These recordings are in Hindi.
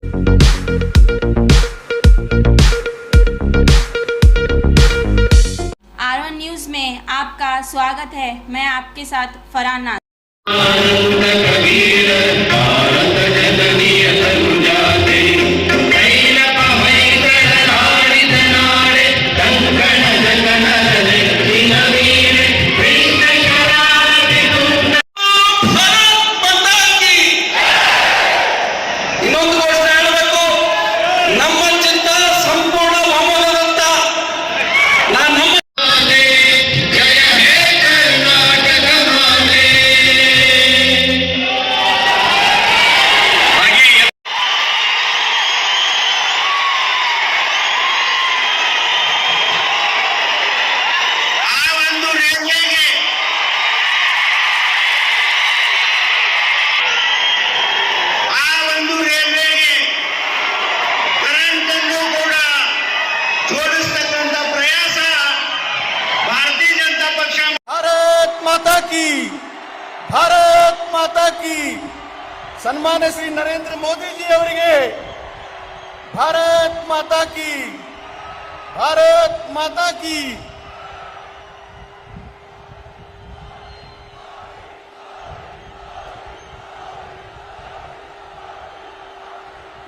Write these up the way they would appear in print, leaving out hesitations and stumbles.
आर1 न्यूज में आपका स्वागत है। मैं आपके साथ फरहान नाज। ಭಾರತ್ ಮಾತಾ ಕಿ ಸನ್ಮಾನ್ಯ ಶ್ರೀ ನರೇಂದ್ರ ಮೋದಿ ಜಿ ಅವರಿಗೆ ಭಾರತ್ ಮಾತಾ ಕಿ ಭಾರತ್ ಮಾತಾ ಕಿ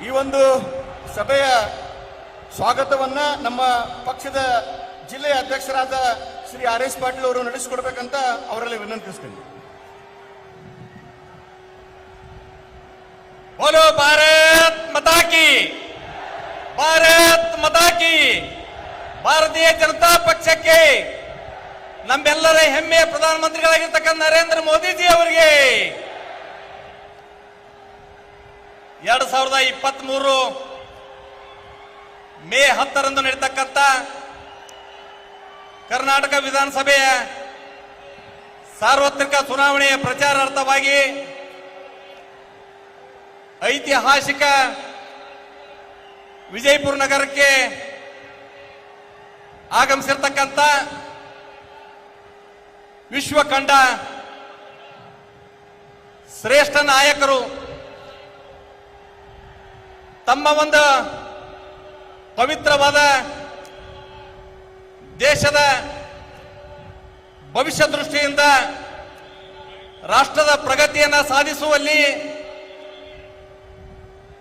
ಈ ಒಂದು ಸಭೆಯ ಸ್ವಾಗತವನ್ನ ನಮ್ಮ ಪಕ್ಷದ ಜಿಲ್ಲೆಯ ಅಧ್ಯಕ್ಷರಾದ ಶ್ರೀ ಆರ್.ಎಸ್. ಪಾಟೀಲ್ ಅವರು ನಡೆಸಿಕೊಡ್ಬೇಕಂತ ಅವರಲ್ಲಿ ವಿನಂತಿಸ್ತೀನಿ. बोलो भारत माता की, भारत माता की. ಭಾರತೀಯ ಜನತಾ ಪಕ್ಷಕ್ಕೆ ನಮ್ಮೆಲ್ಲರ ಹೆಮ್ಮೆಯ ಪ್ರಧಾನಮಂತ್ರಿಗಳಾಗಿರ್ತಕ್ಕಂಥ ನರೇಂದ್ರ ಮೋದಿಜಿ ಅವರಿಗೆ 2023 ಮೇ 10ರಂದು ನಡೆಯತಕ್ಕಂಥ ಕರ್ನಾಟಕ ವಿಧಾನಸಭೆಯ ಸಾರ್ವತ್ರಿಕ ಚುನಾವಣೆಯ ಪ್ರಚಾರಾರ್ಥವಾಗಿ ಐತಿಹಾಸಿಕ ವಿಜಯಪುರ ನಗರಕ್ಕೆ ಆಗಮಿಸಿರ್ತಕ್ಕಂಥ ವಿಶ್ವ ಕಂಡ ಶ್ರೇಷ್ಠ ನಾಯಕರು ತಮ್ಮ ಒಂದು ಪವಿತ್ರವಾದ ದೇಶದ ಭವಿಷ್ಯ ದೃಷ್ಟಿಯಿಂದ ರಾಷ್ಟ್ರದ ಪ್ರಗತಿಯನ್ನು ಸಾಧಿಸುವಲ್ಲಿ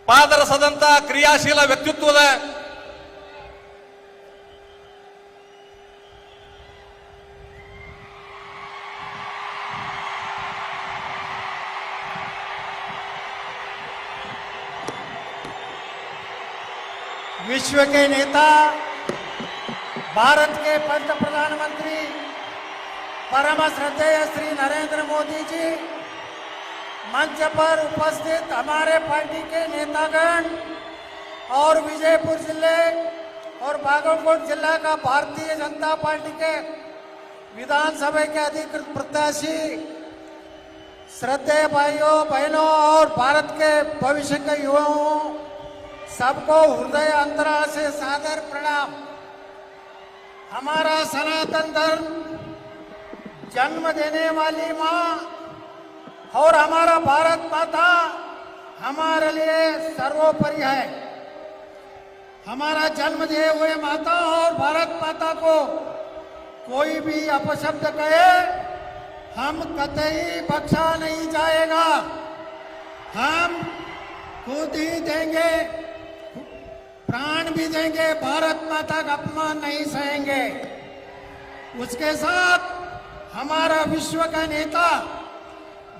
ಪಾದರಸದಂತ ಕ್ರಿಯಾಶೀಲ ವ್ಯಕ್ತಿತ್ವದ विश्व के नेता, भारत के पंत प्रधानमंत्री परम श्रद्धेय श्री नरेंद्र मोदी जी, मंच पर उपस्थित हमारे पार्टी के नेतागण और विजयपुर जिले और बागलकोट जिला का भारतीय जनता पार्टी के विधानसभा के अधिकृत प्रत्याशी, श्रद्धेय भाइयों बहनों और भारत के भविष्य के युवाओं, सबको हृदय अंतराल से सादर प्रणाम। हमारा सनातन धर्म जन्म देने वाली माँ और हमारा भारत माता हमारे लिए सर्वोपरि है। हमारा जन्म दिए हुए माता और भारत माता को कोई भी अपशब्द कहे हम कतई बख्शा नहीं जाएगा। हम खुद ही देंगे, प्राण भी देंगे, भारत माता का अपमान नहीं सहेंगे। उसके साथ हमारा विश्व का नेता,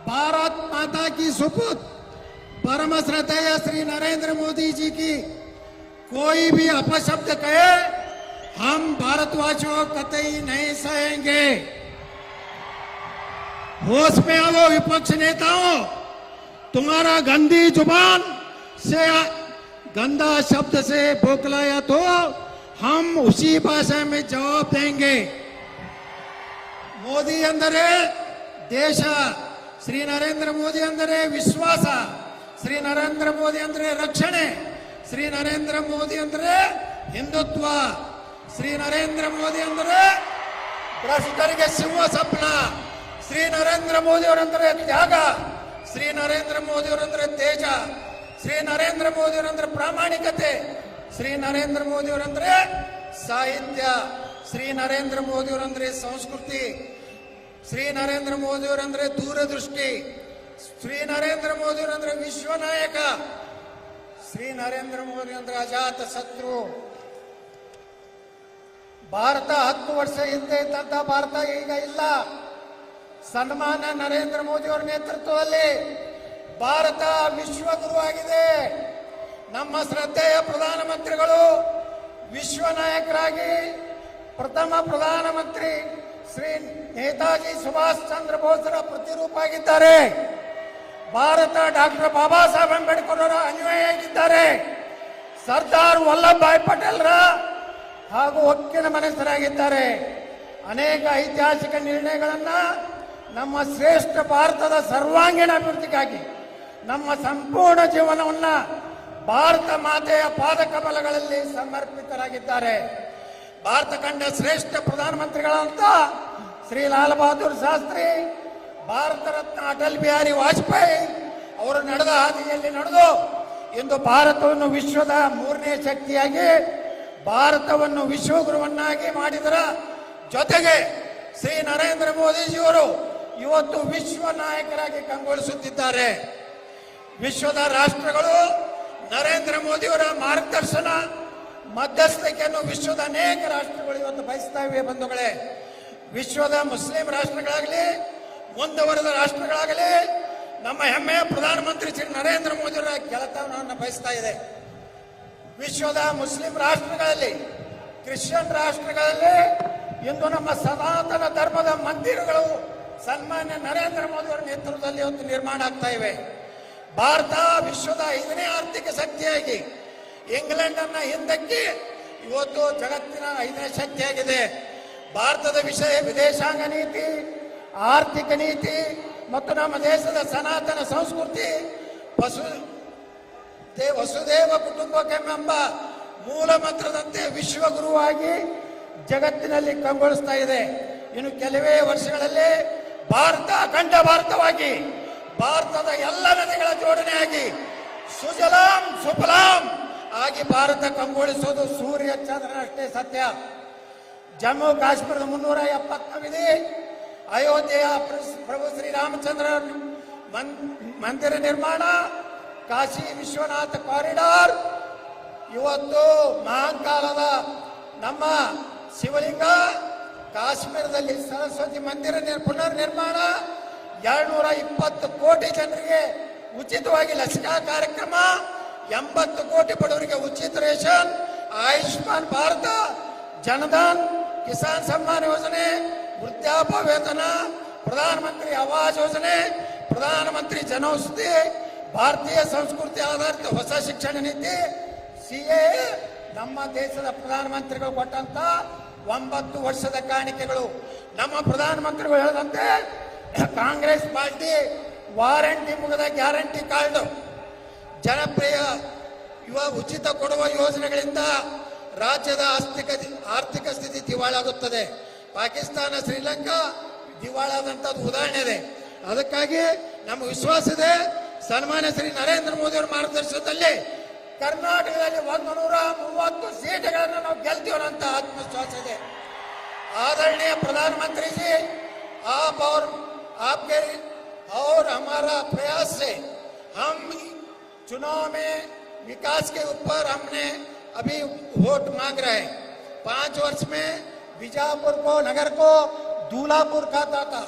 भारत माता की सुपुत्र परम श्रद्धेय श्री नरेंद्र मोदी जी की कोई भी अपशब्द कहे हम भारतवासियों कतई नहीं सहेंगे। होश में आओ विपक्ष नेताओं, तुम्हारा गंदी जुबान से गंदा शब्द से बोकलाया तो हम उसी भाषा में जवाब देंगे। मोदी अंदरे देश, श्री नरेंद्र मोदी अंदरे विश्वास, श्री नरेंದ್ರ ಮೋದಿ ಅಂದ್ರೆ ರಕ್ಷಣೆ, ಶ್ರೀ ನರೇಂದ್ರ ಮೋದಿ ಅಂದ್ರೆ ಹಿಂದುತ್ವ, ಶ್ರೀ ನರೇಂದ್ರ ಮೋದಿ ಅಂದ್ರೆ ಭ್ರಷ್ಟರಿಗೆ ಸಿಂಹ ಸಪ್ನ, ಶ್ರೀ ನರೇಂದ್ರ ಮೋದಿ ಅವರಂದ್ರೆ ತ್ಯಾಗ, ಶ್ರೀ ನರೇಂದ್ರ ಮೋದಿ ಅವರಂದ್ರೆ ತೇಜ, ಶ್ರೀ ನರೇಂದ್ರ ಮೋದಿಯವರಂದ್ರೆ ಪ್ರಾಮಾಣಿಕತೆ, ಶ್ರೀ ನರೇಂದ್ರ ಮೋದಿಯವರಂದ್ರೆ ಸಾಹಿತ್ಯ, ಶ್ರೀ ನರೇಂದ್ರ ಮೋದಿಯವರಂದ್ರೆ ಸಂಸ್ಕೃತಿ, ಶ್ರೀ ನರೇಂದ್ರ ಮೋದಿಯವರಂದ್ರೆ ದೂರದೃಷ್ಟಿ, ಶ್ರೀ ನರೇಂದ್ರ ಮೋದಿಯವರಂದ್ರೆ ವಿಶ್ವ ನಾಯಕ, ಶ್ರೀ ನರೇಂದ್ರ ಮೋದಿ ಅಂದ್ರೆ ಅಜಾತ ಶತ್ರು. ಭಾರತ 10 ವರ್ಷ ಹಿಂದೆ ಇದ್ದಂತ ಭಾರತ ಈಗ ಇಲ್ಲ. ಸನ್ಮಾನ್ಯ ನರೇಂದ್ರ ಮೋದಿಯವರ ನೇತೃತ್ವದಲ್ಲಿ ಭಾರತ ವಿಶ್ವಗುರು ಆಗಿದೆ. ನಮ್ಮ ಶ್ರದ್ಧೆಯ ಪ್ರಧಾನಮಂತ್ರಿಗಳು ವಿಶ್ವ ನಾಯಕರಾಗಿ ಪ್ರಥಮ ಪ್ರಧಾನಮಂತ್ರಿ ಶ್ರೀ ನೇತಾಜಿ ಸುಭಾಷ್ ಚಂದ್ರ ಬೋಸ್ರ ಪ್ರತಿರೂಪ ಆಗಿದ್ದಾರೆ. ಭಾರತ ಡಾಕ್ಟರ್ ಬಾಬಾ ಸಾಹೇಬ್ ಅಂಬೇಡ್ಕರ್ ಅವರ ಅನ್ವಯಿಯಾಗಿದ್ದಾರೆ. ಸರ್ದಾರ್ ವಲ್ಲಭಭಾಯಿ ಪಟೇಲ್ರ ಹಾಗೂ ಒಕ್ಕಿನ ಮನಸ್ಸರಾಗಿದ್ದಾರೆ. ಅನೇಕ ಐತಿಹಾಸಿಕ ನಿರ್ಣಯಗಳನ್ನ ನಮ್ಮ ಶ್ರೇಷ್ಠ ಭಾರತದ ಸರ್ವಾಂಗೀಣ ಅಭಿವೃದ್ಧಿಗಾಗಿ ನಮ್ಮ ಸಂಪೂರ್ಣ ಜೀವನವನ್ನ ಭಾರತ ಮಾತೆಯ ಪಾದಕಮಲಗಳಲ್ಲಿ ಸಮರ್ಪಿತರಾಗಿದ್ದಾರೆ. ಭಾರತ ಕಂಡ ಶ್ರೇಷ್ಠ ಪ್ರಧಾನಮಂತ್ರಿಗಳಂತ ಶ್ರೀ ಲಾಲ್ ಬಹದ್ದೂರ್ ಶಾಸ್ತ್ರಿ, ಭಾರತ ರತ್ನ ಅಟಲ್ ಬಿಹಾರಿ ವಾಜಪೇಯಿ ಅವರು ನಡೆದ ಹಾದಿಯಲ್ಲಿ ನಡೆದು ಇಂದು ಭಾರತವನ್ನು ವಿಶ್ವದ 3ನೇ ಶಕ್ತಿಯಾಗಿ ಭಾರತವನ್ನು ವಿಶ್ವಗುರುವನ್ನಾಗಿ ಮಾಡಿದರ ಜೊತೆಗೆ ಶ್ರೀ ನರೇಂದ್ರ ಮೋದಿಜಿಯವರು ಇವತ್ತು ವಿಶ್ವ ನಾಯಕರಾಗಿ ಕಂಗೊಳಿಸುತ್ತಿದ್ದಾರೆ. ವಿಶ್ವದ ರಾಷ್ಟ್ರಗಳು ನರೇಂದ್ರ ಮೋದಿಯವರ ಮಾರ್ಗದರ್ಶನ ಮಧ್ಯಸ್ಥಿಕೆಯನ್ನು ವಿಶ್ವದ ಅನೇಕ ರಾಷ್ಟ್ರಗಳು ಇವತ್ತು ಬಯಸ್ತಾ ಇವೆ ಬಂಧುಗಳೇ. ವಿಶ್ವದ ಮುಸ್ಲಿಂ ರಾಷ್ಟ್ರಗಳಾಗಲಿ, ಮುಂದುವರೆದ ರಾಷ್ಟ್ರಗಳಾಗಲಿ ನಮ್ಮ ಹೆಮ್ಮೆಯ ಪ್ರಧಾನಮಂತ್ರಿ ಶ್ರೀ ನರೇಂದ್ರ ಮೋದಿಯವರ ಗೆಳತನವನ್ನು ಬಯಸ್ತಾ ಇದೆ. ವಿಶ್ವದ ಮುಸ್ಲಿಂ ರಾಷ್ಟ್ರಗಳಲ್ಲಿ, ಕ್ರಿಶ್ಚಿಯನ್ ರಾಷ್ಟ್ರಗಳಲ್ಲಿ ಇಂದು ನಮ್ಮ ಸನಾತನ ಧರ್ಮದ ಮಂದಿರಗಳು ಸನ್ಮಾನ್ಯ ನರೇಂದ್ರ ಮೋದಿಯವರ ನೇತೃತ್ವದಲ್ಲಿ ಇವತ್ತು ನಿರ್ಮಾಣ ಆಗ್ತಾ ಇವೆ. ಭಾರತ ವಿಶ್ವದ 5ನೇ ಆರ್ಥಿಕ ಶಕ್ತಿಯಾಗಿ ಇಂಗ್ಲೆಂಡ್ ಅನ್ನ ಹಿಂದಕ್ಕೆ ಇವತ್ತು ಜಗತ್ತಿನ 5ನೇ ಶಕ್ತಿಯಾಗಿದೆ. ಭಾರತದ ವಿಷಯ ವಿದೇಶಾಂಗ ನೀತಿ, ಆರ್ಥಿಕ ನೀತಿ ಮತ್ತು ನಮ್ಮ ದೇಶದ ಸನಾತನ ಸಂಸ್ಕೃತಿ ವಸುದೇವ ಕುಟುಂಬಕ್ಕೆಂಬ ಮೂಲ ಮಂತ್ರದಂತೆ ವಿಶ್ವಗುರುವಾಗಿ ಜಗತ್ತಿನಲ್ಲಿ ಕಂಗೊಳಿಸ್ತಾ ಇದೆ. ಇನ್ನು ಕೆಲವೇ ವರ್ಷಗಳಲ್ಲಿ ಭಾರತ ಅಖಂಡ ಭಾರತವಾಗಿ ಭಾರತದ ಎಲ್ಲ ನದಿಗಳ ಜೋಡಣೆಯಾಗಿ ಸುಜಲಾಂ ಸುಫಲಾಂ ಆಗಿ ಭಾರತ ಕಂಗೊಳಿಸೋದು ಸೂರ್ಯ ಚಂದ್ರನಷ್ಟೇ ಸತ್ಯ. ಜಮ್ಮು ಕಾಶ್ಮೀರದ 370 ವಿಧಿ, ಅಯೋಧ್ಯೆಯ ಪ್ರಭು ಶ್ರೀರಾಮಚಂದ್ರ ಮಂದಿರ ನಿರ್ಮಾಣ, ಕಾಶಿ ವಿಶ್ವನಾಥ ಕಾರಿಡಾರ್, ಇವತ್ತು ಮಹಾಕಾಲದ ನಮ್ಮ ಶಿವಲಿಂಗ, ಕಾಶ್ಮೀರದಲ್ಲಿ ಸರಸ್ವತಿ ಮಂದಿರ ಪುನರ್ ನಿರ್ಮಾಣ, 220 ಕೋಟಿ ಜನರಿಗೆ ಉಚಿತವಾಗಿ ಲಸಿಕಾ ಕಾರ್ಯಕ್ರಮ, 80 ಕೋಟಿ ಬಡವರಿಗೆ ಉಚಿತ ರೇಷನ್, ಆಯುಷ್ಮಾನ್ ಭಾರತ, ಜನಧನ್, ಕಿಸಾನ್ ಸಮ್ಮಾನ್ ಯೋಜನೆ, ವೃದ್ಧಾಪ್ಯ ವೇತನ, ಪ್ರಧಾನಮಂತ್ರಿ ಆವಾಸ್ ಯೋಜನೆ, ಪ್ರಧಾನಮಂತ್ರಿ ಜನೌಷಧಿ, ಭಾರತೀಯ ಸಂಸ್ಕೃತಿ ಆಧಾರಿತ ಹೊಸ ಶಿಕ್ಷಣ ನೀತಿ, ಸಿಎ, ನಮ್ಮ ದೇಶದ ಪ್ರಧಾನಮಂತ್ರಿಗಳು ಕೊಟ್ಟಂತ 9 ವರ್ಷದ ಕಾಣಿಕೆಗಳು. ನಮ್ಮ ಪ್ರಧಾನಮಂತ್ರಿಗಳು ಹೇಳಿದಂತೆ ಕಾಂಗ್ರೆಸ್ ಪಾರ್ಟಿ ವಾರಂಟಿ ಮುಗಿದ ಗ್ಯಾರಂಟಿ ಕಾರ್ಡ್, ಜನಪ್ರಿಯ ಉಚಿತ ಕೊಡುವ ಯೋಜನೆಗಳಿಂದ ರಾಜ್ಯದ ಆರ್ಥಿಕ ಸ್ಥಿತಿ ದಿವಾಳಾಗುತ್ತದೆ. ಪಾಕಿಸ್ತಾನ, ಶ್ರೀಲಂಕಾ ದಿವಾಳಾದಂತದ್ದು ಉದಾಹರಣೆ ಇದೆ. ಅದಕ್ಕಾಗಿ ನಮ್ಮ ವಿಶ್ವಾಸ ಇದೆ, ಸನ್ಮಾನ್ಯ ಶ್ರೀ ನರೇಂದ್ರ ಮೋದಿ ಅವರ ಮಾರ್ಗದರ್ಶನದಲ್ಲಿ ಕರ್ನಾಟಕದಲ್ಲಿ 130 ಸೀಟುಗಳನ್ನು ನಾವು ಗೆಲ್ತೀವಿ ಅಂತ ಆತ್ಮವಿಶ್ವಾಸ ಇದೆ. आदरणीय प्रधानमंत्री जी, आप और आपके और हमारा प्रयास से हम चुनाव में विकास के ऊपर हमने अभी वोट मांग रहे हैं। 5 वर्ष में बीजापुर को नगर को दूल्हापुर कहता था,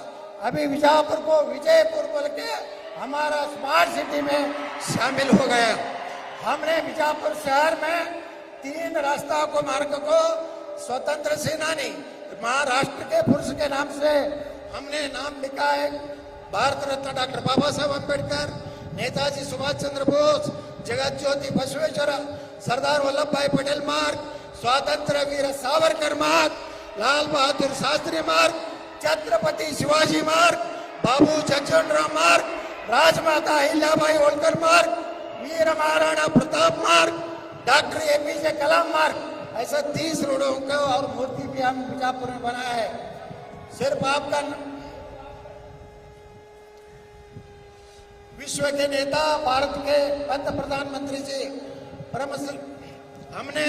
अभी बीजापुर को विजयपुर बोल के हमारा स्मार्ट सिटी में शामिल हो गया। हमने बीजापुर शहर में 3 रास्ता को मार्ग को स्वतंत्र सेनानी महाराष्ट्र के पुरुष के नाम से हमने नाम लिखा है। भारत रत्न डॉक्टर बाबा साहब अम्बेडकर, नेताजी सुभाष चंद्र बोस, जगत ज्योति बसवेश्वर, सरदार वल्लभ भाई पटेल मार्ग, स्वातंत्र्य वीर सावरकर मार्ग, लाल बहादुर शास्त्री मार्ग, छत्रपति शिवाजी मार्ग, बाबू जगजीवनराम मार्ग, राजमाता अहिल्याबाई होलकर मार्ग, वीर महाराणा प्रताप मार्ग, डॉक्टर एपीजे कलाम मार्ग, ऐसा 30 रोडों का और मूर्ति भी हम बीजापुर में बनाया है। सिर्फ आपका विश्व के नेता, भारत के पंत प्रधानमंत्री जी हमने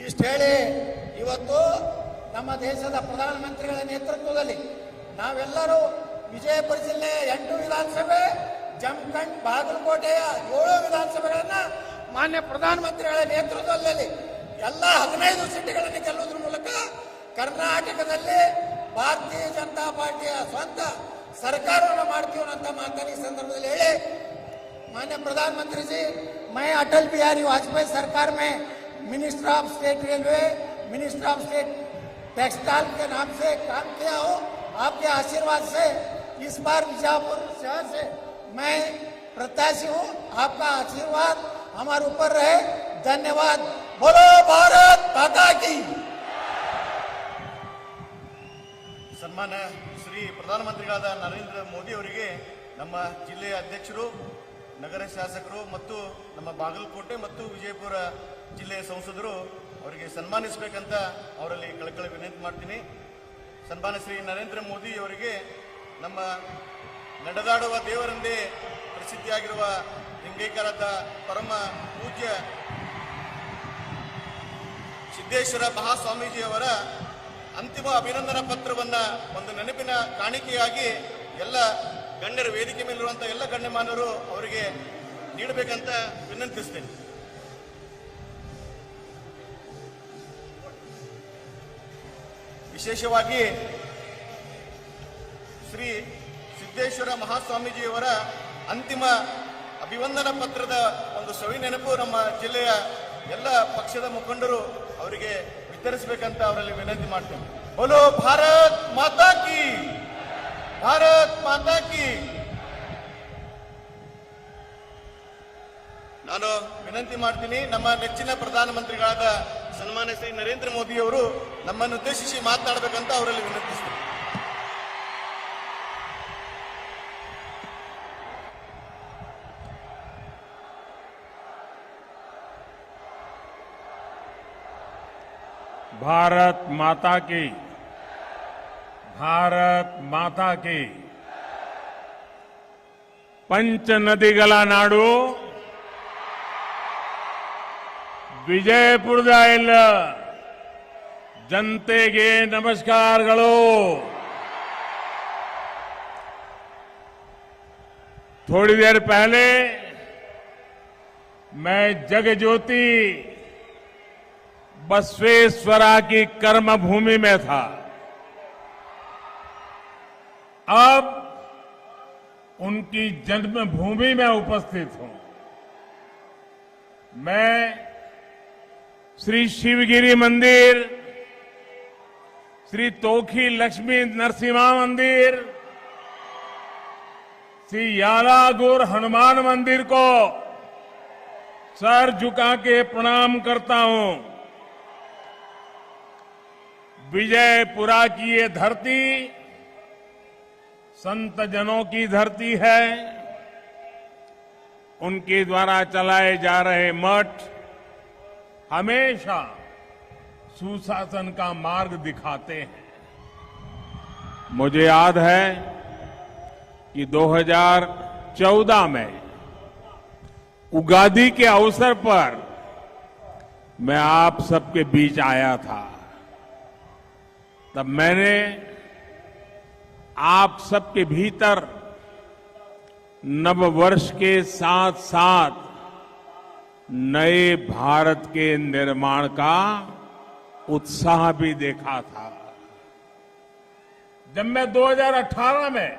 ಇಷ್ಟು ಹೇಳಿ ಇವತ್ತು ನಮ್ಮ ದೇಶದ ಪ್ರಧಾನಮಂತ್ರಿಗಳ ನೇತೃತ್ವದಲ್ಲಿ ನಾವೆಲ್ಲರೂ ವಿಜಯಪುರ ಜಿಲ್ಲೆ 8 ವಿಧಾನಸಭೆ, ಜಮಖಂಡ್, ಬಾಗಲಕೋಟೆಯ 7 ವಿಧಾನಸಭೆಗಳನ್ನ ಮಾನ್ಯ ಪ್ರಧಾನಮಂತ್ರಿಗಳ ನೇತೃತ್ವದಲ್ಲಿ ಎಲ್ಲ 15 ಸೀಟುಗಳನ್ನು ಗೆಲ್ಲುವುದರ ಮೂಲಕ ಕರ್ನಾಟಕದಲ್ಲಿ ಭಾರತೀಯ ಜನತಾ ಪಾರ್ಟಿಯ ಸ್ವಂತ ಸರ್ಕಾರವನ್ನು ಮಾಡ್ತೀವಿ ಅಂತ ಮಾತನ್ನು ಈ ಸಂದರ್ಭದಲ್ಲಿ ಹೇಳಿ, माननीय प्रधानमंत्री जी, मैं अटल बिहारी वाजपेयी सरकार में minister of state railway, minister of state textile के नाम से काम किया हूँ। आपके आशीर्वाद से इस बार बीजापुर शहर से मैं प्रत्याशी हूँ। आपका आशीर्वाद हमारे ऊपर रहे। धन्यवाद। बोलो भारत माता की। ಸನ್ಮಾನ್ಯ ಶ್ರೀ ಪ್ರಧಾನಮಂತ್ರಿಗಳಾದ ನರೇಂದ್ರ ಮೋದಿ ಅವರಿಗೆ ನಮ್ಮ ಜಿಲ್ಲೆಯ ಅಧ್ಯಕ್ಷರು, ನಗರ ಶಾಸಕರು ಮತ್ತು ನಮ್ಮ ಬಾಗಲಕೋಟೆ ಮತ್ತು ವಿಜಯಪುರ ಜಿಲ್ಲೆಯ ಸಂಸದರು ಅವರಿಗೆ ಸನ್ಮಾನಿಸಬೇಕಂತ ಅವರಲ್ಲಿ ಕಳಕಳಿ ವಿನಂತಿ ಮಾಡ್ತೀನಿ. ಸನ್ಮಾನ್ಯ ಶ್ರೀ ನರೇಂದ್ರ ಮೋದಿ ಅವರಿಗೆ ನಮ್ಮ ನಡೆದಾಡುವ ದೇವರೆಂದೇ ಪ್ರಸಿದ್ಧಿಯಾಗಿರುವ ಲಿಂಗೈಕ್ಯರಾದ ಪರಮ ಪೂಜ್ಯ ಸಿದ್ದೇಶ್ವರ ಮಹಾಸ್ವಾಮೀಜಿಯವರ ಅಂತಿಮ ಅಭಿನಂದನಾ ಪತ್ರವನ್ನ ಒಂದು ನೆನಪಿನ ಕಾಣಿಕೆಯಾಗಿ ಎಲ್ಲ ಗಣ್ಯರ ವೇದಿಕೆ ಮೇಲಿರುವಂತಹ ಎಲ್ಲ ಗಣ್ಯಮಾನ್ಯರು ಅವರಿಗೆ ನೀಡಬೇಕಂತ ವಿನಂತಿಸ್ತೇನೆ. ವಿಶೇಷವಾಗಿ ಶ್ರೀ ಸಿದ್ದೇಶ್ವರ ಮಹಾಸ್ವಾಮೀಜಿಯವರ ಅಂತಿಮ ಅಭಿವಂದನಾ ಪತ್ರದ ಒಂದು ಸವಿ ನೆನಪು ನಮ್ಮ ಜಿಲ್ಲೆಯ ಎಲ್ಲ ಪಕ್ಷದ ಮುಖಂಡರು ಅವರಿಗೆ ವಿತರಿಸಬೇಕಂತ ಅವರಲ್ಲಿ ವಿನಂತಿ ಮಾಡ್ತೇನೆ. ಬೋಲೋ ಭಾರತ್ ಮಾತಾ ಕಿ, ಭಾರತ್ ಮಾತಾ ಕಿ. ನಾನು ವಿನಂತಿ ಮಾಡ್ತೀನಿ, ನಮ್ಮ ನೆಚ್ಚಿನ ಪ್ರಧಾನಮಂತ್ರಿಗಳಾದ ಸನ್ಮಾನ್ಯ ಶ್ರೀ ನರೇಂದ್ರ ಮೋದಿ ಅವರು ನಮ್ಮನ್ನು ಉದ್ದೇಶಿಸಿ ಮಾತನಾಡಬೇಕಂತ ಅವರಲ್ಲಿ ವಿನಂತಿಸ್ತೀನಿ. भारत माता की, भारत माता की. पंच नदिಗಳ ನಾಡು ವಿಜಯಪುರದ ಎಲ್ಲ ಜನತೆಗೆ ನಮಸ್ಕಾರಗಳು. थोड़ी देर पहले मैं जगज्योति बसवेश्वरा की कर्मभूमि में था. अब उनकी जन्मभूमि में उपस्थित हूं. मैं श्री शिवगिरी मंदिर, श्री तोखी लक्ष्मी नरसिम्हा मंदिर, श्री यालागुर हनुमान मंदिर को सर झुका के प्रणाम करता हूं. विजयपुरा की ये धरती संत जनों की धरती है. उनके द्वारा चलाए जा रहे मठ हमेशा सुशासन का मार्ग दिखाते हैं. मुझे याद है कि 2014 में उगादी के अवसर पर मैं आप सबके बीच आया था. तब मैंने आप सबके भीतर नव वर्ष के साथ साथ नए भारत के निर्माण का उत्साह भी देखा था. जब मैं 2018 में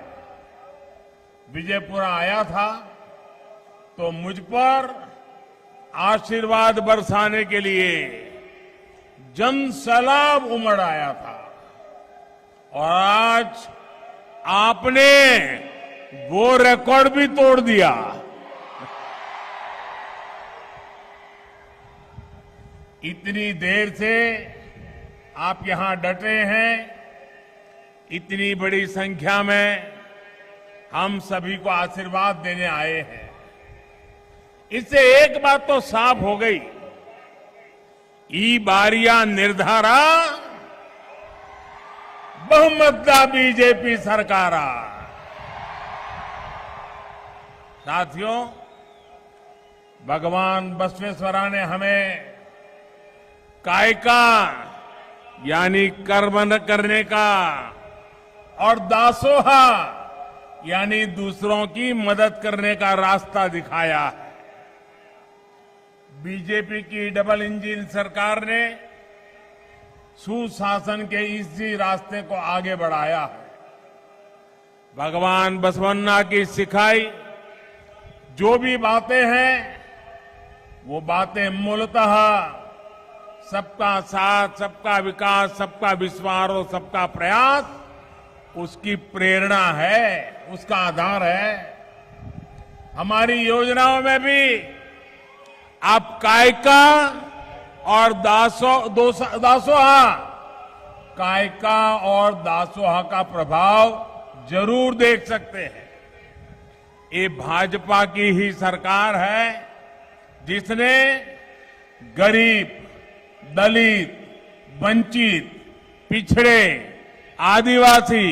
विजयपुरा आया था तो मुझ पर आशीर्वाद बरसाने के लिए जन सैलाब उमड़ आया था. और आज आपने वो रिकॉर्ड भी तोड़ दिया. इतनी देर से आप यहां डटे हैं. इतनी बड़ी संख्या में हम सभी को आशीर्वाद देने आए हैं. इससे एक बात तो साफ हो गई, ई बारिया निर्धारा बहुमतदा बीजेपी सरकार साथियों, भगवान बसवेश्वरा ने हमें कायका यानी कर्म न करने का और दासोहा यानी दूसरों की मदद करने का रास्ता दिखाया है। बीजेपी की डबल इंजन सरकार ने सुशासन के इसी रास्ते को आगे बढ़ाया है। भगवान बसवन्ना की सिखाई जो भी बातें हैं, वो बातें मूलतः सबका साथ, सबका विकास, सबका विश्वास और सबका प्रयास उसकी प्रेरणा है, उसका आधार है। हमारी योजनाओं में भी आप कायका और दासोहा, कायका और दासोहा का प्रभाव जरूर देख सकते हैं। ये भाजपा की ही सरकार है जिसने गरीब, दलित, वंचित, पिछड़े, आदिवासी,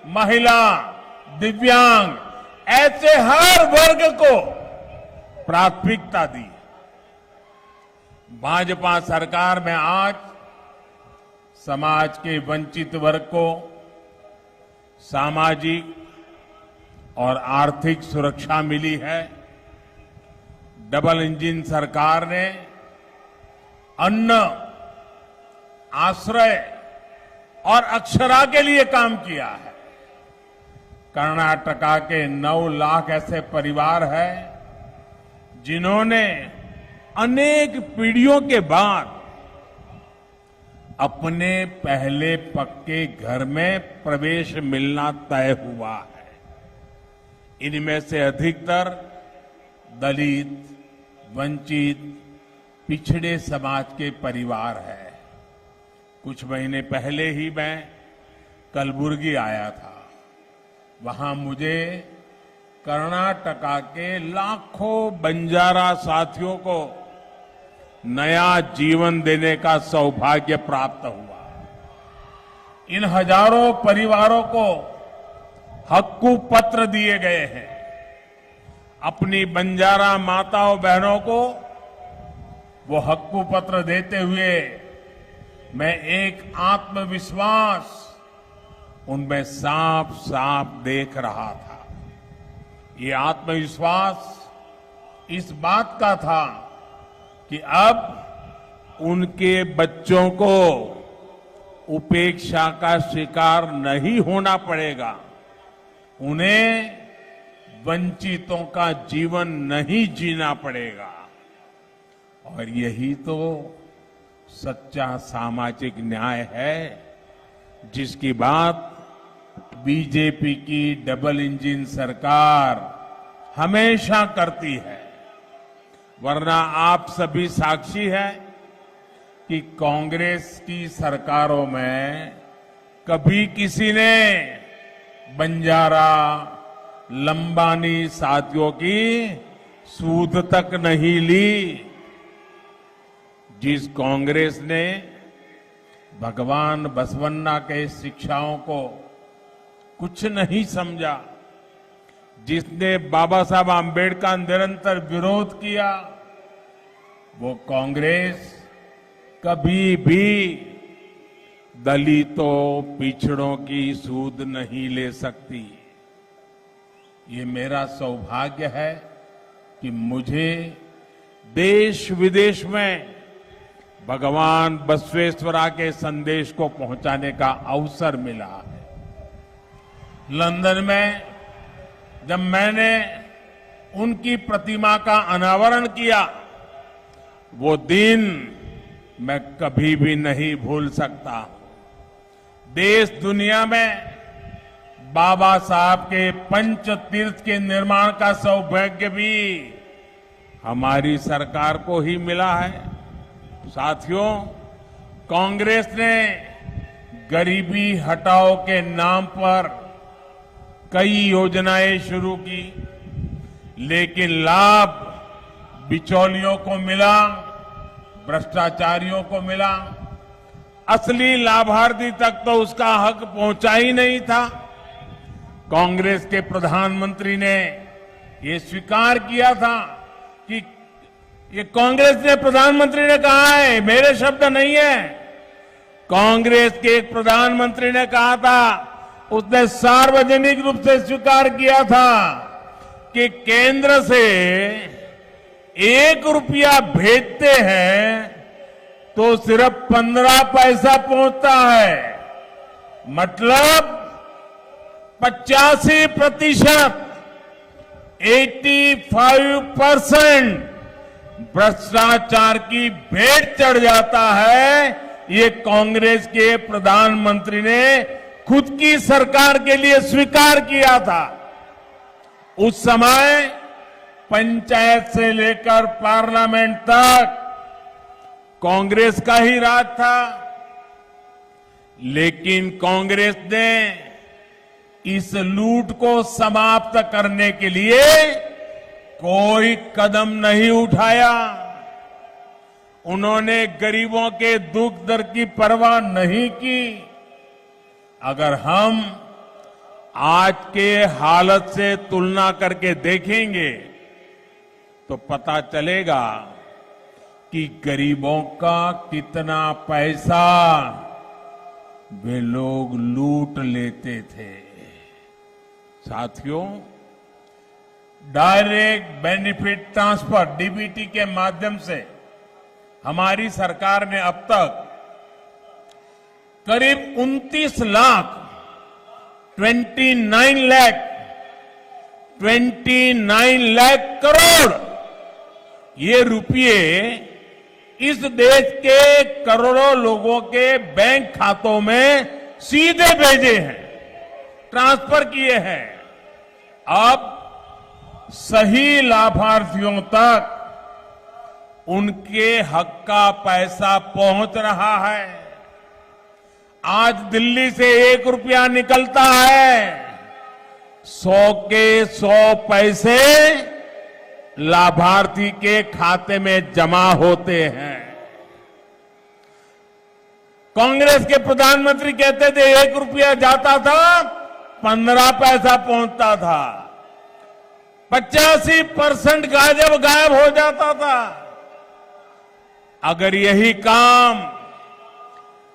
महिला, दिव्यांग ऐसे हर वर्ग को प्राथमिकता दी। भाजपा सरकार में आज समाज के वंचित वर्ग को सामाजिक और आर्थिक सुरक्षा मिली है। डबल इंजन सरकार ने अन्न, आश्रय और अक्षरा के लिए काम किया है। कर्नाटका के 9 लाख ऐसे परिवार हैं जिन्होंने अनेक पीढ़ियों के बाद अपने पहले पक्के घर में प्रवेश मिलना तय हुआ है। इनमें से अधिकतर दलित, वंचित, पिछड़े समाज के परिवार हैं। कुछ महीने पहले ही मैं कलबुर्गी आया था। वहां मुझे कर्नाटका के लाखों बंजारा साथियों को नया जीवन देने का सौभाग्य प्राप्त हुआ। इन हजारों परिवारों को हक्कू पत्र दिए गए हैं। अपनी बंजारा माताओं बहनों को वो हक्कू पत्र देते हुए मैं एक आत्मविश्वास उनमें साफ साफ देख रहा था। ये आत्मविश्वास इस बात का था कि अब उनके बच्चों को उपेक्षा का शिकार नहीं होना पड़ेगा, उन्हें वंचितों का जीवन नहीं जीना पड़ेगा। और यही तो सच्चा सामाजिक न्याय है जिसकी बात बीजेपी की डबल इंजन सरकार हमेशा करती है। वरना आप सभी साक्षी हैं कि कांग्रेस की सरकारों में कभी किसी ने बंजारा, लंबानी साथियों की सूद तक नहीं ली। जिस कांग्रेस ने भगवान बसवन्ना के शिक्षाओं को कुछ नहीं समझा, जिसने बाबा साहब आम्बेडकर का निरंतर विरोध किया, वो कांग्रेस कभी भी दलितों, पिछड़ों की सूद नहीं ले सकती। ये मेरा सौभाग्य है कि मुझे देश विदेश में भगवान बसवेश्वरा के संदेश को पहुंचाने का अवसर मिला है। लंदन में जब मैंने उनकी प्रतिमा का अनावरण किया, वो दिन मैं कभी भी नहीं भूल सकता। देश दुनिया में बाबा साहब के पंच तीर्थ के निर्माण का सौभाग्य भी हमारी सरकार को ही मिला है। साथियों, कांग्रेस ने गरीबी हटाओ के नाम पर कई योजनाएं शुरू की, लेकिन लाभ बिचौलियों को मिला, भ्रष्टाचारियों को मिला। असली लाभार्थी तक तो उसका हक पहुंचा ही नहीं था। कांग्रेस के प्रधानमंत्री ने ये स्वीकार किया था कि ये कांग्रेस ने प्रधानमंत्री ने कहा है, मेरे शब्द नहीं है। कांग्रेस के एक प्रधानमंत्री ने कहा था, उसने सार्वजनिक रूप से स्वीकार किया था कि केंद्र से 1 रुपया भेजते हैं तो सिर्फ 15 पैसा पहुंचता है। मतलब 85%, 85% भ्रष्टाचार की भेंट चढ़ जाता है। ये कांग्रेस के प्रधानमंत्री ने खुद की सरकार के लिए स्वीकार किया था। उस समय पंचायत से लेकर पार्लियामेंट तक कांग्रेस का ही राज था, लेकिन कांग्रेस ने इस लूट को समाप्त करने के लिए कोई कदम नहीं उठाया। उन्होंने गरीबों के दुख दर्द की परवाह नहीं की। अगर हम आज के हालत से तुलना करके देखेंगे तो पता चलेगा कि गरीबों का कितना पैसा वे लोग लूट लेते थे। साथियों, डायरेक्ट बेनिफिट ट्रांसफर डीबीटी के माध्यम से हमारी सरकार ने अब तक करीब 29 लाख 29 लाख करोड़ ये रुपये इस देश के करोड़ों लोगों के बैंक खातों में सीधे भेजे हैं, ट्रांसफर किए हैं। अब सही लाभार्थियों तक उनके हक का पैसा पहुंच रहा है। आज दिल्ली से 1 रुपया निकलता है, 100 के 100 पैसे लाभार्थी के खाते में जमा होते हैं। कांग्रेस के प्रधानमंत्री कहते थे 1 रुपया जाता था, 15 पैसा पहुंचता था। 85% गायब हो जाता था। अगर यही काम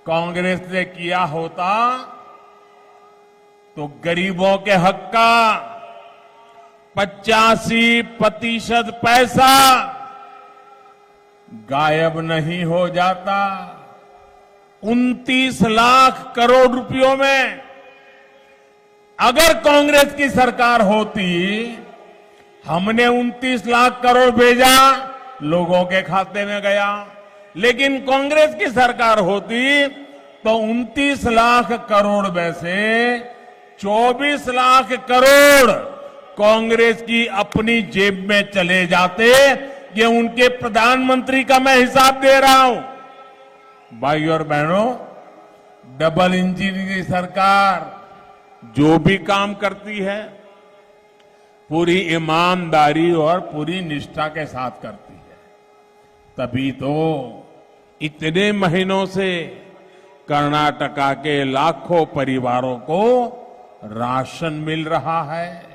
कांग्रेस ने किया होता तो गरीबों के हक का 85% पैसा गायब नहीं हो जाता। 29 लाख करोड़ रुपयों में अगर कांग्रेस की सरकार होती, हमने 29 लाख करोड़ भेजा, लोगों के खाते में गया। लेकिन कांग्रेस की सरकार होती तो 29 लाख करोड़ में से 24 लाख करोड़ कांग्रेस की अपनी जेब में चले जाते। ये उनके प्रधानमंत्री का मैं हिसाब दे रहा हूं। भाई और बहनों, डबल इंजन की सरकार जो भी काम करती है पूरी ईमानदारी और पूरी निष्ठा के साथ करती है। तभी तो इतने महीनों से कर्नाटका के लाखों परिवारों को राशन मिल रहा है।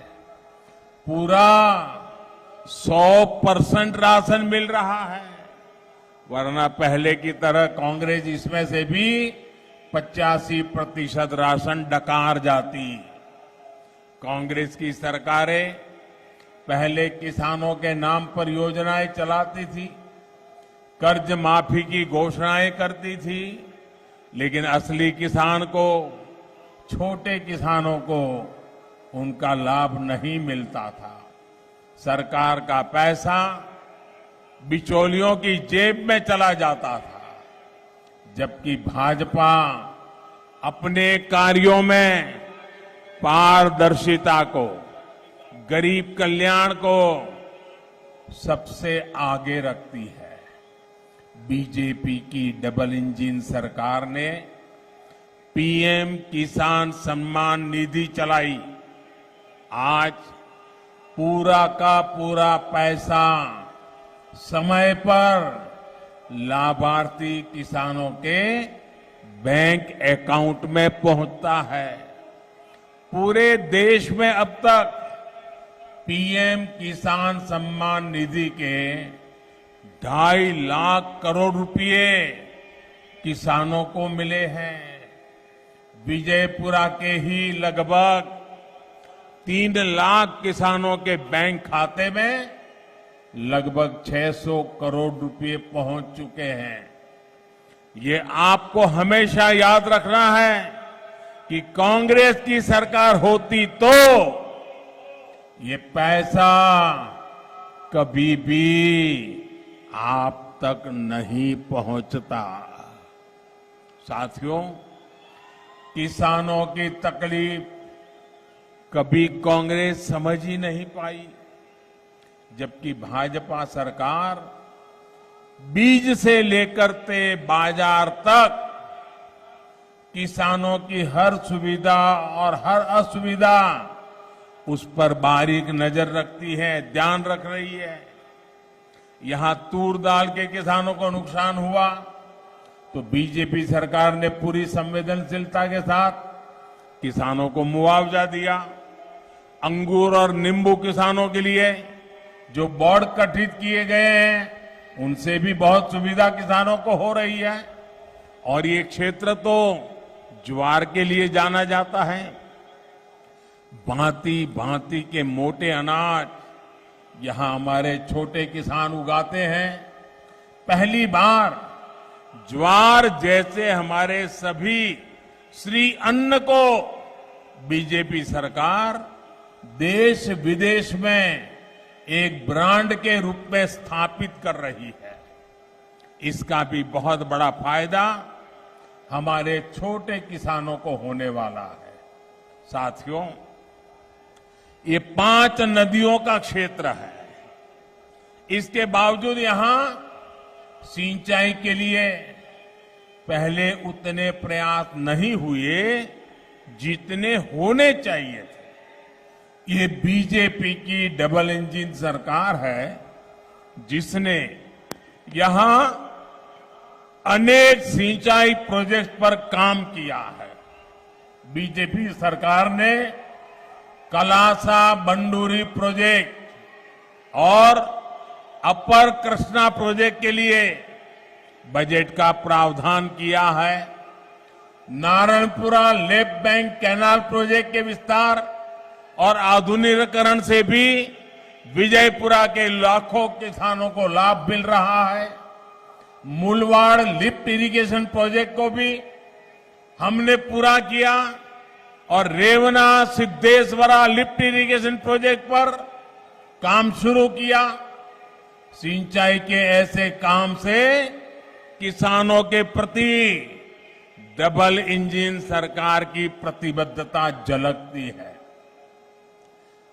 पूरा 100% राशन मिल रहा है। वरना पहले की तरह कांग्रेस इसमें से भी 85% राशन डकार जाती। कांग्रेस की सरकारें पहले किसानों के नाम पर योजनाएं चलाती थी, कर्ज माफी की घोषणाएं करती थी, लेकिन असली किसान को, छोटे किसानों को उनका लाभ नहीं मिलता था। सरकार का पैसा बिचौलियों की जेब में चला जाता था, जबकि भाजपा अपने कार्यों में पारदर्शिता को, गरीब कल्याण को सबसे आगे रखती है। बीजेपी की डबल इंजन सरकार ने पीएम किसान सम्मान निधि चलाई। आज पूरा का पूरा पैसा समय पर लाभार्थी किसानों के बैंक अकाउंट में पहुंचता है। पूरे देश में अब तक पीएम किसान सम्मान निधि के 2.5 लाख करोड़ रुपए किसानों को मिले हैं। विजयपुरा के ही लगभग 3 लाख किसानों के बैंक खाते में लगभग 600 करोड़ रुपए पहुंच चुके हैं। ये आपको हमेशा याद रखना है कि कांग्रेस की सरकार होती तो ये पैसा कभी भी आप तक नहीं पहुंचता। साथियों, किसानों की तकलीफ कभी कांग्रेस समझ ही नहीं पाई, जबकि भाजपा सरकार बीज से लेकर के बाजार तक किसानों की हर सुविधा और हर असुविधा उस पर बारीक नजर रखती है, ध्यान रख रही है। यहां तूर दाल के किसानों को नुकसान हुआ तो बीजेपी सरकार ने पूरी संवेदनशीलता के साथ किसानों को मुआवजा दिया। अंगूर और नींबू किसानों के लिए जो बोर्ड गठित किए गए हैं उनसे भी बहुत सुविधा किसानों को हो रही है। और ये क्षेत्र तो ज्वार के लिए जाना जाता है। भांति भांति के मोटे अनाज यहां हमारे छोटे किसान उगाते हैं। पहली बार ज्वार जैसे हमारे सभी श्री अन्न को बीजेपी सरकार देश विदेश में एक ब्रांड के रूप में स्थापित कर रही है। इसका भी बहुत बड़ा फायदा हमारे छोटे किसानों को होने वाला है। साथियों, ये 5 नदियों का क्षेत्र है। इसके बावजूद यहां सिंचाई के लिए पहले उतने प्रयास नहीं हुए जितने होने चाहिए थे। ये बीजेपी की डबल इंजन सरकार है जिसने यहां अनेक सिंचाई प्रोजेक्ट पर काम किया है। बीजेपी सरकार ने कलासा बंडूरी प्रोजेक्ट और अपर कृष्णा प्रोजेक्ट के लिए बजट का प्रावधान किया है। Narayanpura left bank canal project के विस्तार और आधुनिकीकरण से भी विजयपुरा के लाखों किसानों को लाभ मिल रहा है। मुलवाड़ लिफ्ट इरिगेशन प्रोजेक्ट को भी हमने पूरा किया और Revanna Siddheshwara lift irrigation project पर काम शुरू किया। सिंचाई के ऐसे काम से किसानों के प्रति डबल इंजन सरकार की प्रतिबद्धता झलकती है।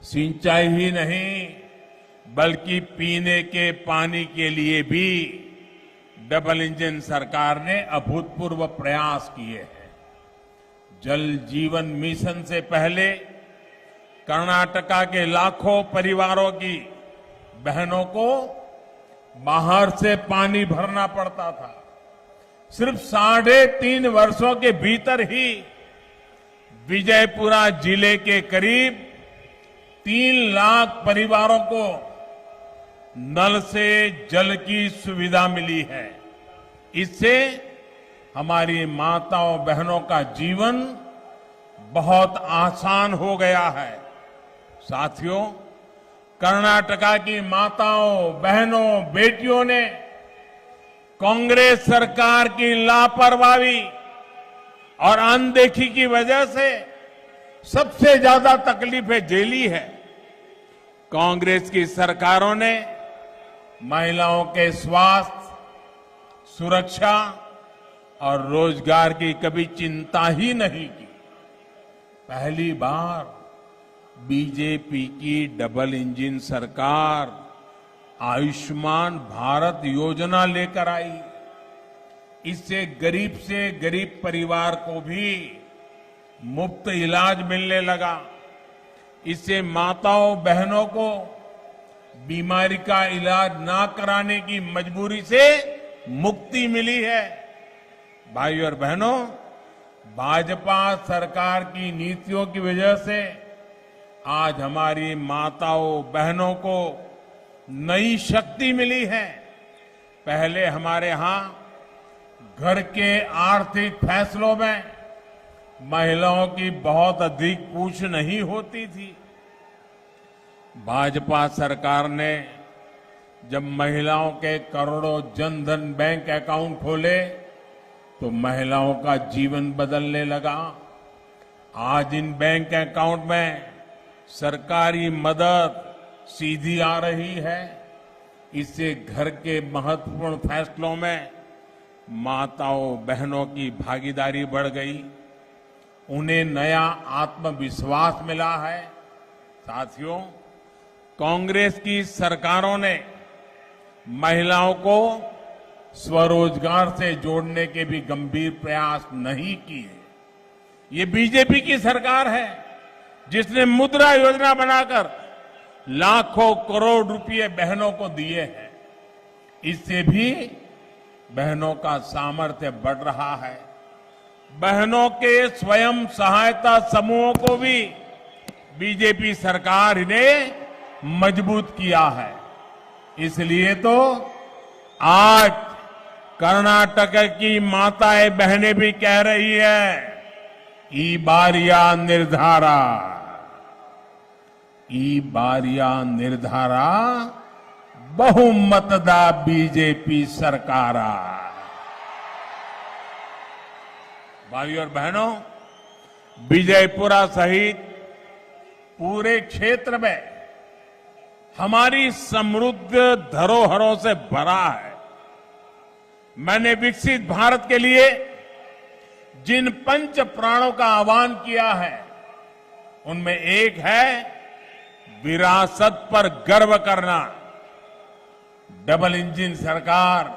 सिंचाई ही नहीं बल्कि पीने के पानी के लिए भी डबल इंजन सरकार ने अभूतपूर्व प्रयास किए हैं। जल जीवन मिशन से पहले कर्नाटका के लाखों परिवारों की बहनों को बाहर से पानी भरना पड़ता था। सिर्फ 3.5 वर्षों के भीतर ही विजयपुरा जिले के करीब 3 लाख परिवारों को नल से जल की सुविधा मिली है। इससे हमारी माताओं बहनों का जीवन बहुत आसान हो गया है। साथियों, कर्नाटका की माताओं बहनों बेटियों ने कांग्रेस सरकार की लापरवाही और अनदेखी की वजह से सबसे ज्यादा तकलीफें झेली है। कांग्रेस की सरकारों ने महिलाओं के स्वास्थ्य, सुरक्षा और रोजगार की कभी चिंता ही नहीं की। पहली बार बीजेपी की डबल इंजन सरकार आयुष्मान भारत योजना लेकर आई। इससे गरीब से गरीब परिवार को भी मुफ्त इलाज मिलने लगा। इससे माताओं बहनों को बीमारी का इलाज ना कराने की मजबूरी से मुक्ति मिली है। भाइयों और बहनों, भाजपा सरकार की नीतियों की वजह से आज हमारी माताओं बहनों को नई शक्ति मिली है। पहले हमारे यहां घर के आर्थिक फैसलों में महिलाओं की बहुत अधिक पूछ नहीं होती थी। भाजपा सरकार ने जब महिलाओं के करोड़ों जनधन बैंक अकाउंट खोले तो महिलाओं का जीवन बदलने लगा। आज इन बैंक अकाउंट में सरकारी मदद सीधी आ रही है। इससे घर के महत्वपूर्ण फैसलों में माताओं बहनों की भागीदारी बढ़ गई, उन्हें नया आत्मविश्वास मिला है। साथियों, कांग्रेस की सरकारों ने महिलाओं को स्वरोजगार से जोड़ने के भी गंभीर प्रयास नहीं किए। ये बीजेपी की सरकार है जिसने मुद्रा योजना बनाकर लाखों करोड़ रुपए बहनों को दिए हैं। इससे भी बहनों का सामर्थ्य बढ़ रहा है। बहनों के स्वयं सहायता समूहों को भी बीजेपी सरकार ने मजबूत किया है। इसलिए तो आज कर्नाटक की माताएं बहनें भी कह रही है, ई बारिया निर्धारा, ई बारिया निर्धारा बहुमतदा बीजेपी सरकारा। भाइयों और बहनों, विजयपुरा सहित पूरे क्षेत्र में हमारी समृद्ध धरोहरों से भरा है। मैंने विकसित भारत के लिए जिन पंच प्राणों का आह्वान किया है उनमें एक है विरासत पर गर्व करना। डबल इंजन सरकार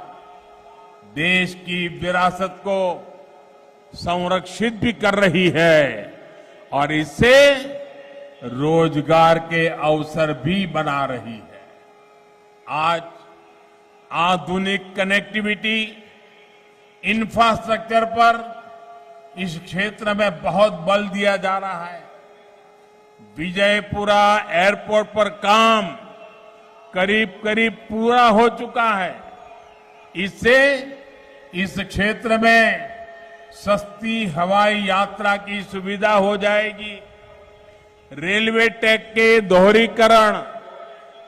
देश की विरासत को संरक्षित भी कर रही है और इससे रोजगार के अवसर भी बना रही है। आज आधुनिक कनेक्टिविटी इंफ्रास्ट्रक्चर पर इस क्षेत्र में बहुत बल दिया जा रहा है। विजयपुरा एयरपोर्ट पर काम करीब करीब पूरा हो चुका है। इससे इस क्षेत्र में सस्ती हवाई यात्रा की सुविधा हो जाएगी। रेलवे ट्रैक के दोहरीकरण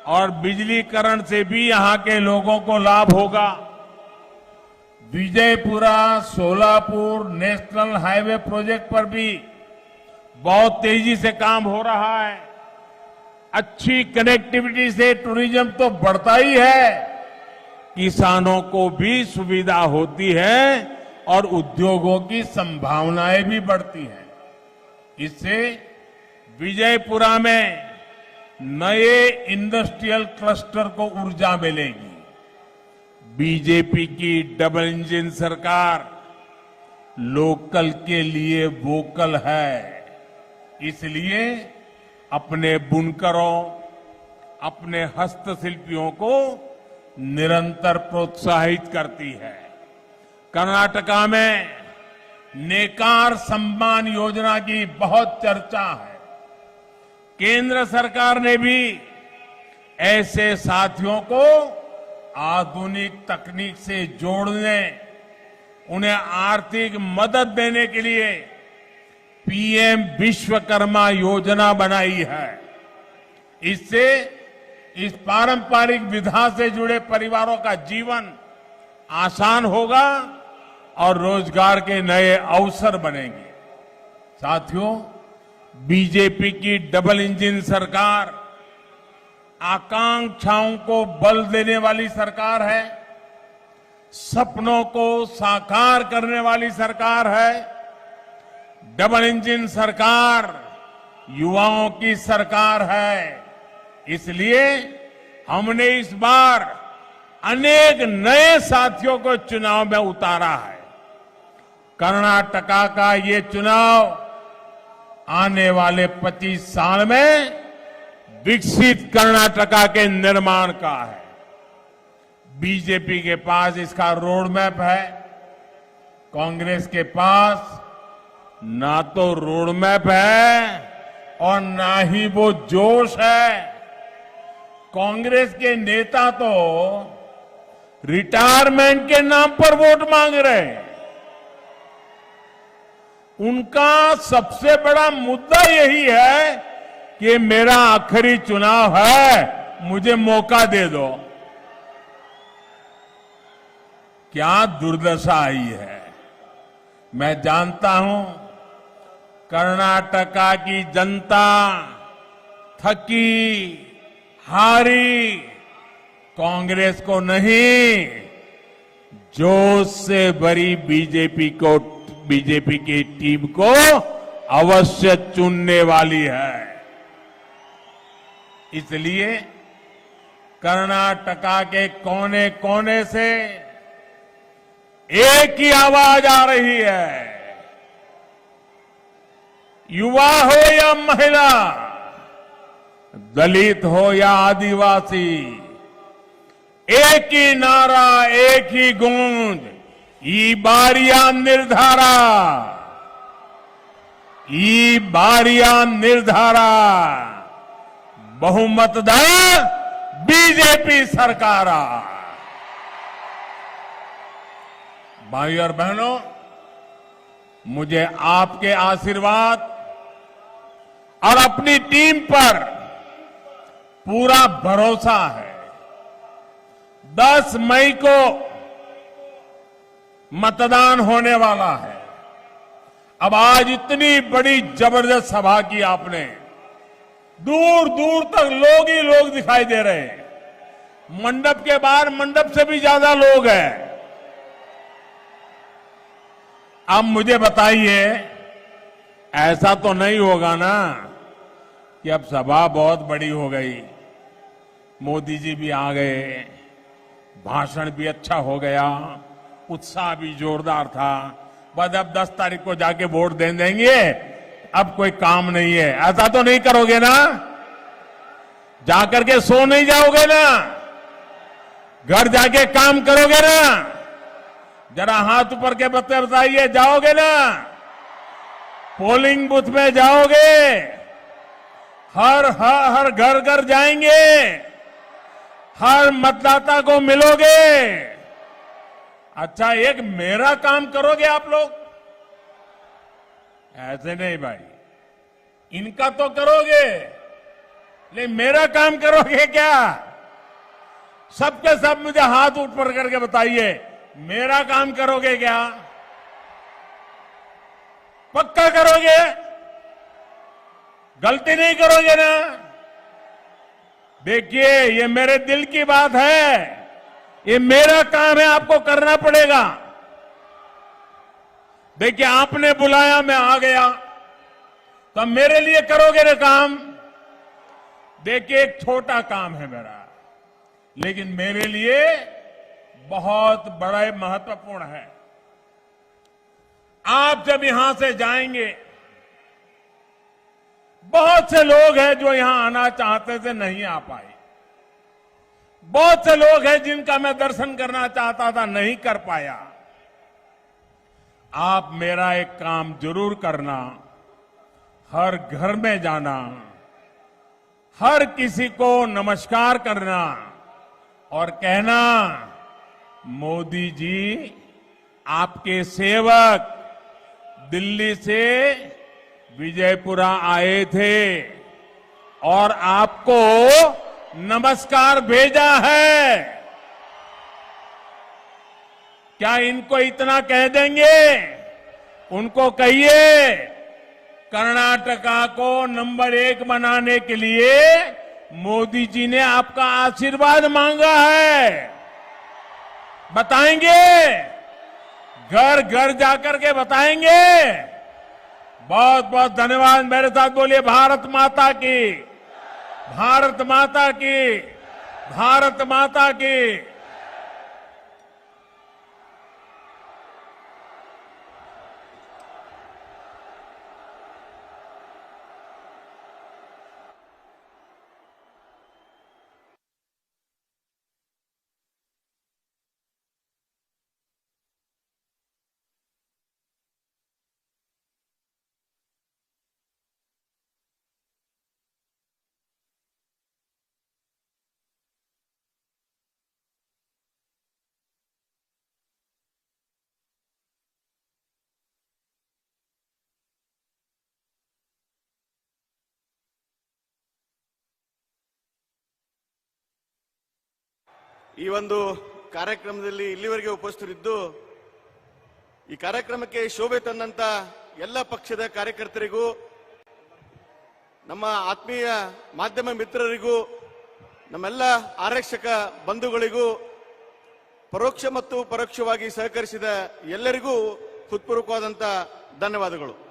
और बिजलीकरण से भी यहां के लोगों को लाभ होगा। Vijayapura Solapur national highway project पर भी बहुत तेजी से काम हो रहा है। अच्छी कनेक्टिविटी से टूरिज्म तो बढ़ता ही है, किसानों को भी सुविधा होती है और उद्योगों की संभावनाएं भी बढ़ती हैं। इससे विजयपुरा में नए इंडस्ट्रियल क्लस्टर को ऊर्जा मिलेगी। बीजेपी की डबल इंजन सरकार लोकल के लिए वोकल है। इसलिए अपने बुनकरों, अपने हस्तशिल्पियों को निरंतर प्रोत्साहित करती है। कर्नाटका में नेकार सम्मान योजना की बहुत चर्चा है। केंद्र सरकार ने भी ऐसे साथियों को आधुनिक तकनीक से जोड़ने, उन्हें आर्थिक मदद देने के लिए पीएम विश्वकर्मा योजना बनाई है। इससे इस पारंपरिक विधा से जुड़े परिवारों का जीवन आसान होगा और रोजगार के नए अवसर बनेंगे। साथियों, बीजेपी की डबल इंजन सरकार आकांक्षाओं को बल देने वाली सरकार है, सपनों को साकार करने वाली सरकार है। डबल इंजन सरकार युवाओं की सरकार है। इसलिए हमने इस बार अनेक नए साथियों को चुनाव में उतारा है। कर्नाटका का ये चुनाव आने वाले 25 साल में विकसित कर्नाटका के निर्माण का है। बीजेपी के पास इसका रोड मैप है। कांग्रेस के पास ना तो रोड मैप है और ना ही वो जोश है। कांग्रेस के नेता तो रिटायरमेंट के नाम पर वोट मांग रहे हैं। उनका सबसे बड़ा मुद्दा यही है कि मेरा आखिरी चुनाव है, मुझे मौका दे दो। क्या दुर्दशा आई है। मैं जानता हूं कर्नाटका की जनता थकी हारी कांग्रेस को नहीं, जोश से भरी बीजेपी की टीम को अवश्य चुनने वाली है। इसलिए कर्नाटका के कोने कोने से एक ही आवाज आ रही है, युवा हो या महिला, दलित हो या आदिवासी, एक ही नारा, एक ही गूंज, ई बारिया निर्धारा, ई बारिया निर्धारा, बहुमतदान बीजेपी सरकार। भाई और बहनों, मुझे आपके आशीर्वाद और अपनी टीम पर पूरा भरोसा है। 10 मई को मतदान होने वाला है। अब आज इतनी बड़ी जबरदस्त सभा की आपने, दूर दूर तक लोग ही लोग दिखाई दे रहे हैं। मंडप के बाहर मंडप से भी ज्यादा लोग हैं। अब मुझे बताइए, ऐसा तो नहीं होगा ना कि अब सभा बहुत बड़ी हो गई, मोदी जी भी आ गए, भाषण भी अच्छा हो गया, उत्साह भी जोरदार था, बस अब 10 तारीख को जाके वोट दे देंगे, अब कोई काम नहीं है। ऐसा तो नहीं करोगे ना? जाकर के सो नहीं जाओगे ना? घर जाके काम करोगे ना? जरा हाथ ऊपर के बताइए, जाओगे ना? पोलिंग बूथ में जाओगे? हर घर घर जाएंगे? हर मतदाता को मिलोगे? अच्छा, एक मेरा काम करोगे आप लोग? ऐसे नहीं भाई, इनका तो करोगे, लेकिन मेरा काम करोगे क्या? सबके सब मुझे हाथ ऊपर करके बताइए, मेरा काम करोगे क्या? पक्का करोगे? गलती नहीं करोगे ना? देखिए, ये मेरे दिल की बात है, ये मेरा काम है, आपको करना पड़ेगा। देखिए, आपने बुलाया, मैं आ गया, तो मेरे लिए करोगे ना काम? देखिए, एक छोटा काम है मेरा, लेकिन मेरे लिए बहुत बड़ा महत्वपूर्ण है। आप जब यहां से जाएंगे, बहुत से लोग हैं जो यहां आना चाहते थे, नहीं आ पाए। बहुत से लोग हैं जिनका मैं दर्शन करना चाहता था, नहीं कर पाया। आप मेरा एक काम जरूर करना, हर घर में जाना, हर किसी को नमस्कार करना और कहना, मोदी जी आपके सेवक दिल्ली से विजयपुरा आए थे और आपको नमस्कार भेजा है। क्या इनको इतना कह देंगे? उनको कहिए, कर्नाटका को नंबर 1 बनाने के लिए मोदी जी ने आपका आशीर्वाद मांगा है। बताएंगे? घर घर जाकर के बताएंगे? बहुत बहुत धन्यवाद। मेरे साथ बोलिए, भारत माता की, भारत माता की, भारत माता की। ಈ ಒಂದು ಕಾರ್ಯಕ್ರಮದಲ್ಲಿ ಇಲ್ಲಿವರೆಗೆ ಉಪಸ್ಥಿತರಿದ್ದು ಈ ಕಾರ್ಯಕ್ರಮಕ್ಕೆ ಶೋಭೆ ತಂದಂತ ಎಲ್ಲ ಪಕ್ಷದ ಕಾರ್ಯಕರ್ತರಿಗೂ ನಮ್ಮ ಆತ್ಮೀಯ ಮಾಧ್ಯಮ ಮಿತ್ರರಿಗೂ ನಮ್ಮೆಲ್ಲ ಆರಕ್ಷಕ ಬಂಧುಗಳಿಗೂ ಪರೋಕ್ಷ ಮತ್ತು ಪರೋಕ್ಷವಾಗಿ ಸಹಕರಿಸಿದ ಎಲ್ಲರಿಗೂ ಹೃತ್ಪೂರ್ವಕವಾದಂತ ಧನ್ಯವಾದಗಳು.